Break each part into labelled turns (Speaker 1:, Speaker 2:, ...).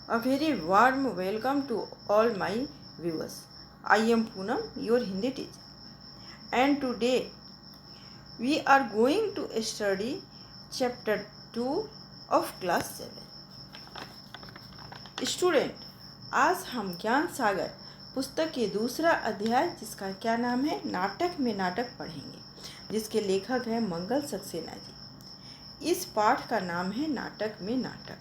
Speaker 1: A very warm welcome to all my viewers. I am Poonam, your Hindi teacher, and today we are going to study chapter 2 of class 7. Student, आज हम ज्ञान सागर पुस्तक के दूसरा अध्याय जिसका क्या नाम है नाटक में नाटक पढ़ेंगे, जिसके लेखक हैं मंगल सक्सेना जी। इस पाठ का नाम है नाटक में नाटक।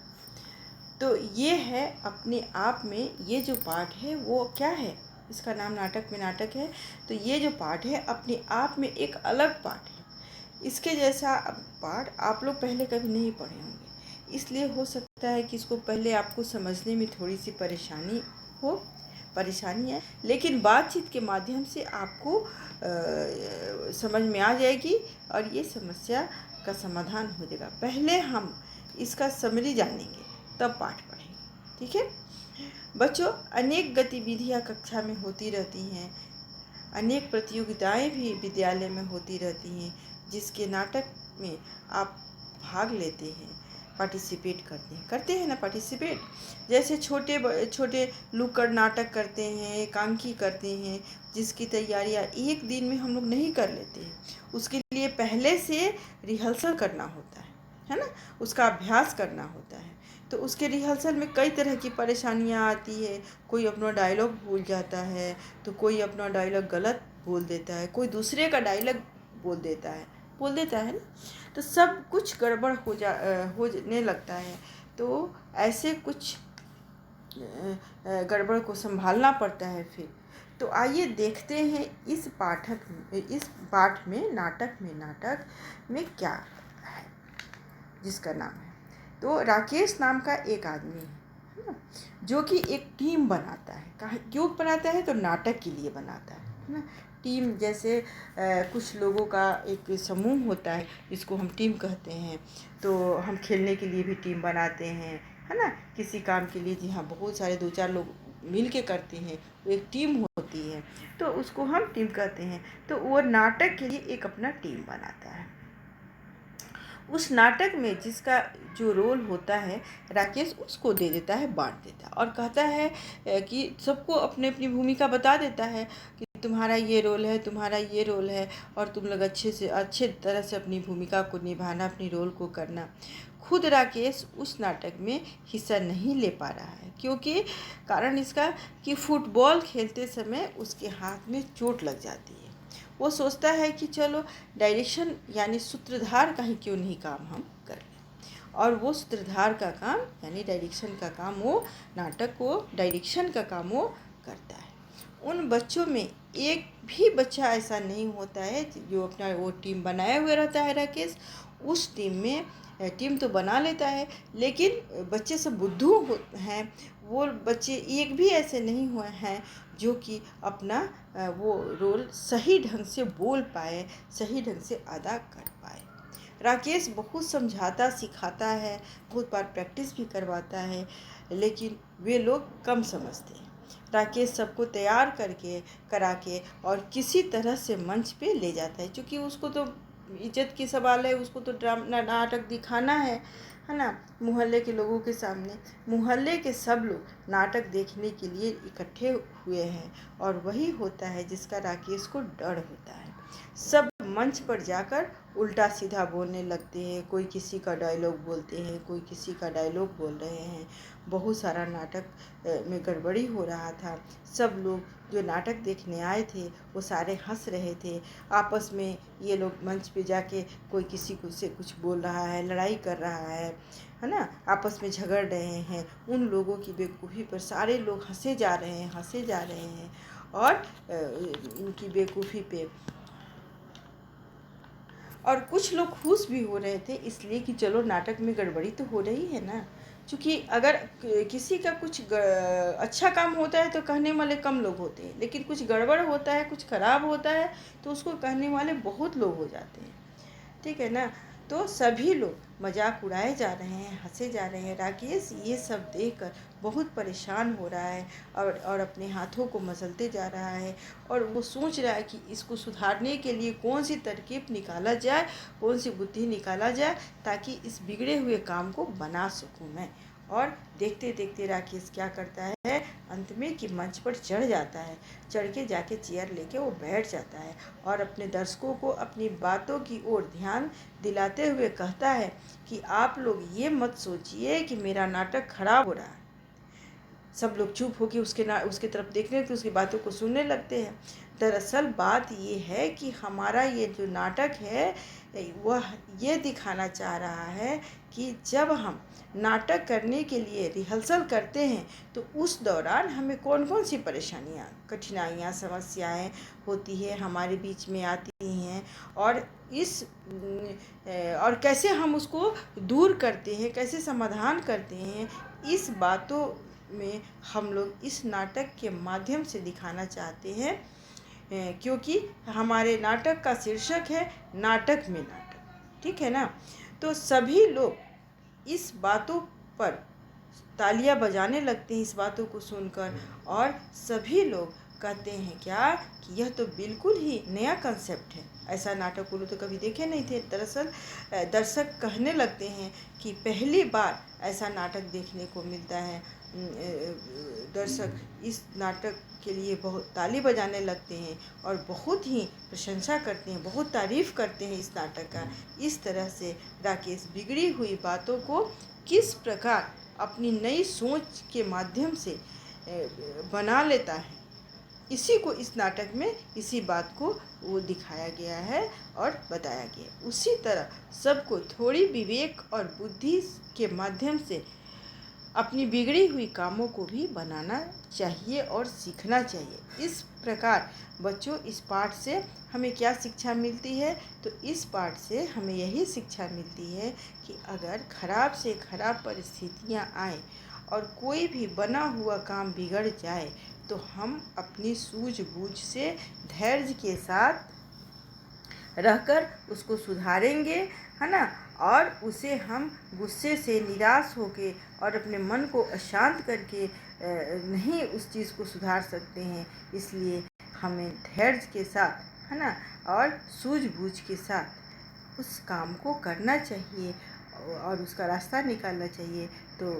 Speaker 1: तो ये है अपने आप में, ये जो पाठ है वो क्या है, इसका नाम नाटक में नाटक है। तो ये जो पाठ है अपने आप में एक अलग पाठ है। इसके जैसा पाठ आप लोग पहले कभी नहीं पढ़े होंगे, इसलिए हो सकता है कि इसको पहले आपको समझने में थोड़ी सी परेशानी है, लेकिन बातचीत के माध्यम से आपको समझ में आ जाएगी और ये समस्या का समाधान हो जाएगा। पहले हम इसका समरी जानेंगे तब पाठ पढ़ेंगे, ठीक है बच्चों। अनेक गतिविधियां कक्षा में होती रहती हैं, अनेक प्रतियोगिताएं भी विद्यालय में होती रहती हैं, जिसके नाटक में आप भाग लेते हैं, पार्टिसिपेट करते हैं ना पार्टिसिपेट। जैसे छोटे छोटे नुक्कड़ नाटक करते हैं, एकांकी करते हैं, जिसकी तैयारियां एक दिन में हम लोग नहीं कर लेते हैं। उसके लिए पहले से रिहर्सल करना होता है ना, उसका अभ्यास करना होता है। तो उसके रिहर्सल में कई तरह की परेशानियां आती है। कोई अपना डायलॉग भूल जाता है, तो कोई अपना डायलॉग गलत बोल देता है, कोई दूसरे का डायलॉग बोल देता है ना, तो सब कुछ गड़बड़ होने लगता है। तो ऐसे कुछ गड़बड़ को संभालना पड़ता है फिर। तो आइए देखते हैं इस पाठ में नाटक में क्या है, जिसका नाम है। तो राकेश नाम का एक आदमी है ना, जो कि एक टीम बनाता है। क्यों बनाता है? तो नाटक के लिए बनाता है ना। टीम जैसे कुछ लोगों का एक समूह होता है, जिसको हम टीम कहते हैं। तो हम खेलने के लिए भी टीम बनाते हैं, है ना। किसी काम के लिए जी हाँ, बहुत सारे 2-4 लोग मिल के करते हैं, वो एक टीम होती है, तो उसको हम टीम कहते हैं। तो वो नाटक के लिए एक अपना टीम बनाता है। उस नाटक में जिसका जो रोल होता है, राकेश उसको दे देता है, बांट देता है और कहता है कि सबको अपनी अपनी भूमिका बता देता है कि तुम्हारा ये रोल है, तुम्हारा ये रोल है, और तुम लोग अच्छे तरह से अपनी भूमिका को निभाना, अपनी रोल को करना। खुद राकेश उस नाटक में हिस्सा नहीं ले पा रहा है, क्योंकि कारण इसका कि फुटबॉल खेलते समय उसके हाथ में चोट लग जाती है। वो सोचता है कि चलो डायरेक्शन यानी सूत्रधार का ही क्यों नहीं काम हम कर लें, और वो सूत्रधार का काम यानी डायरेक्शन का काम, वो नाटक को डायरेक्शन का काम वो करता है। उन बच्चों में एक भी बच्चा ऐसा नहीं होता है जो अपना वो टीम बनाए हुए रहता है। राकेश उस टीम तो बना लेता है, लेकिन बच्चे सब बुद्धू हैं। वो बच्चे एक भी ऐसे नहीं हुए हैं जो कि अपना वो रोल सही ढंग से बोल पाए, सही ढंग से अदा कर पाए। राकेश बहुत समझाता सिखाता है, बहुत बार प्रैक्टिस भी करवाता है, लेकिन वे लोग कम समझते हैं। राकेश सबको तैयार करा के और किसी तरह से मंच पे ले जाता है, क्योंकि उसको तो इज्जत की सवाल है, उसको तो ड्रामा नाटक दिखाना है ना, मोहल्ले के लोगों के सामने। मोहल्ले के सब लोग नाटक देखने के लिए इकट्ठे हुए हैं, और वही होता है जिसका राकेश को डर होता है। सब मंच पर जाकर उल्टा सीधा बोलने लगते हैं, कोई किसी का डायलॉग बोलते हैं, कोई किसी का डायलॉग बोल रहे हैं। बहुत सारा नाटक में गड़बड़ी हो रहा था। सब लोग जो नाटक देखने आए थे वो सारे हंस रहे थे आपस में। ये लोग मंच पे जाके कोई किसी को से कुछ बोल रहा है, लड़ाई कर रहा है ना, आपस में झगड़ रहे हैं। उन लोगों की बेवकूफ़ी पर सारे लोग हंसे जा रहे हैं और उनकी बेवकूफ़ी पे, और कुछ लोग खुश भी हो रहे थे, इसलिए कि चलो नाटक में गड़बड़ी तो हो रही है ना। क्योंकि अगर किसी का कुछ अच्छा काम होता है तो कहने वाले कम लोग होते हैं, लेकिन कुछ गड़बड़ होता है, कुछ खराब होता है, तो उसको कहने वाले बहुत लोग हो जाते हैं, ठीक है ना। तो सभी लोग मजाक उड़ाए जा रहे हैं, हंसे जा रहे हैं। राकेश ये सब देखकर बहुत परेशान हो रहा है और अपने हाथों को मसलते जा रहा है, और वो सोच रहा है कि इसको सुधारने के लिए कौन सी तरकीब निकाला जाए, कौन सी बुद्धि निकाला जाए, ताकि इस बिगड़े हुए काम को बना सकूं मैं और देखते देखते राकेश क्या करता है अंत में कि मंच पर चढ़ जाता है। चढ़ के जाके चेयर लेके वो बैठ जाता है और अपने दर्शकों को अपनी बातों की ओर ध्यान दिलाते हुए कहता है कि आप लोग ये मत सोचिए कि मेरा नाटक खराब हो रहा है। सब लोग चुप होकर उसके तरफ देखने लगते, उसकी बातों को सुनने लगते हैं। दरअसल बात ये है कि हमारा ये जो नाटक है वह ये दिखाना चाह रहा है कि जब हम नाटक करने के लिए रिहर्सल करते हैं तो उस दौरान हमें कौन कौन सी परेशानियाँ, कठिनाइयाँ, समस्याएं होती है, हमारे बीच में आती हैं और और कैसे हम उसको दूर करते हैं, कैसे समाधान करते हैं। इस बातों में हम लोग इस नाटक के माध्यम से दिखाना चाहते हैं, क्योंकि हमारे नाटक का शीर्षक है नाटक में नाटक। ठीक है ना। तो सभी लोग इस बातों पर तालियां बजाने लगते हैं इस बातों को सुनकर, और सभी लोग कहते हैं क्या कि यह तो बिल्कुल ही नया कंसेप्ट है, ऐसा नाटक वो लोग तो कभी देखे नहीं थे। दरअसल दर्शक कहने लगते हैं कि पहली बार ऐसा नाटक देखने को मिलता है। दर्शक इस नाटक के लिए बहुत ताली बजाने लगते हैं और बहुत ही प्रशंसा करते हैं, बहुत तारीफ़ करते हैं इस नाटक का। इस तरह से राकेश बिगड़ी हुई बातों को किस प्रकार अपनी नई सोच के माध्यम से बना लेता है, इसी को इस नाटक में इसी बात को वो दिखाया गया है और बताया गया। उसी तरह सबको थोड़ी विवेक और बुद्धि के माध्यम से अपनी बिगड़ी हुई कामों को भी बनाना चाहिए और सीखना चाहिए। इस प्रकार बच्चों, इस पाठ से हमें क्या शिक्षा मिलती है? तो इस पाठ से हमें यही शिक्षा मिलती है कि अगर खराब से खराब परिस्थितियां आए और कोई भी बना हुआ काम बिगड़ जाए तो हम अपनी सूझबूझ से धैर्य के साथ रहकर उसको सुधारेंगे, है ना। और उसे हम गुस्से से निराश होके और अपने मन को अशांत करके नहीं उस चीज़ को सुधार सकते हैं। इसलिए हमें धैर्य के साथ, है ना, और सूझबूझ के साथ उस काम को करना चाहिए और उसका रास्ता निकालना चाहिए। तो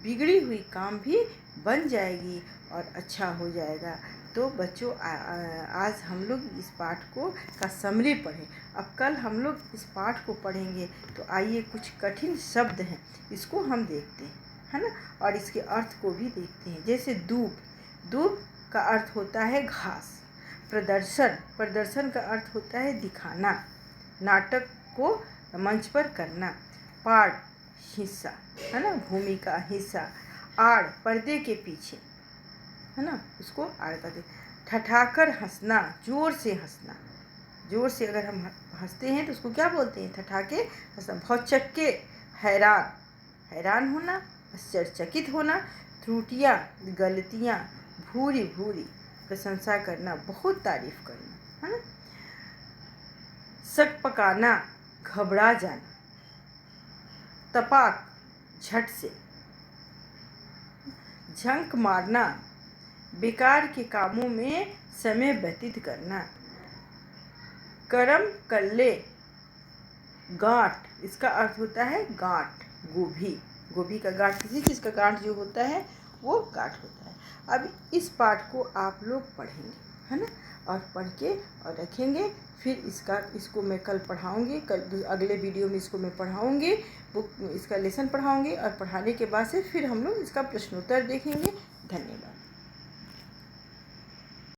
Speaker 1: बिगड़ी हुई काम भी बन जाएगी और अच्छा हो जाएगा। तो बच्चों, आज हम लोग इस पाठ को का समरी पढ़ें। अब कल हम लोग इस पाठ को पढ़ेंगे। तो आइए, कुछ कठिन शब्द हैं, इसको हम देखते हैं, है ना, और इसके अर्थ को भी देखते हैं। जैसे दूब, दूब का अर्थ होता है घास। प्रदर्शन, प्रदर्शन का अर्थ होता है दिखाना, नाटक को मंच पर करना। पार्ट, हिस्सा, है ना, भूमिका, हिस्सा। आड़, पर्दे के पीछे, है ना, उसको आड़ कर दे। ठठाकर हंसना, जोर से हंसना। जोर से अगर हम हंसते हैं तो उसको क्या बोलते हैं? ठठाके हंसना। भौचक्के, हैरान, हैरान होना, आश्चर्यचकित होना। त्रुटियाँ, गलतियाँ। भूरी भूरी, प्रशंसा करना, बहुत तारीफ करना, है ना। शक पकाना, घबरा जाना। तपाक, झट से। झंक मारना, बेकार के कामों में समय व्यतीत करना। करम कल्ले, गांठ, इसका अर्थ होता है गांठ। गोभी, गोभी का गांठ, किसी चीज़ का गांठ जो होता है वो गांठ होता है। अब इस पाठ को आप लोग पढ़ेंगे, है ना, और पढ़ के और रखेंगे। फिर इसको मैं कल पढ़ाऊँगी, कल अगले वीडियो में इसको मैं पढ़ाऊँगी, बुक इसका लेसन पढ़ाऊँगी और पढ़ाने के बाद से फिर हम लोग इसका प्रश्नोत्तर देखेंगे। धन्यवाद।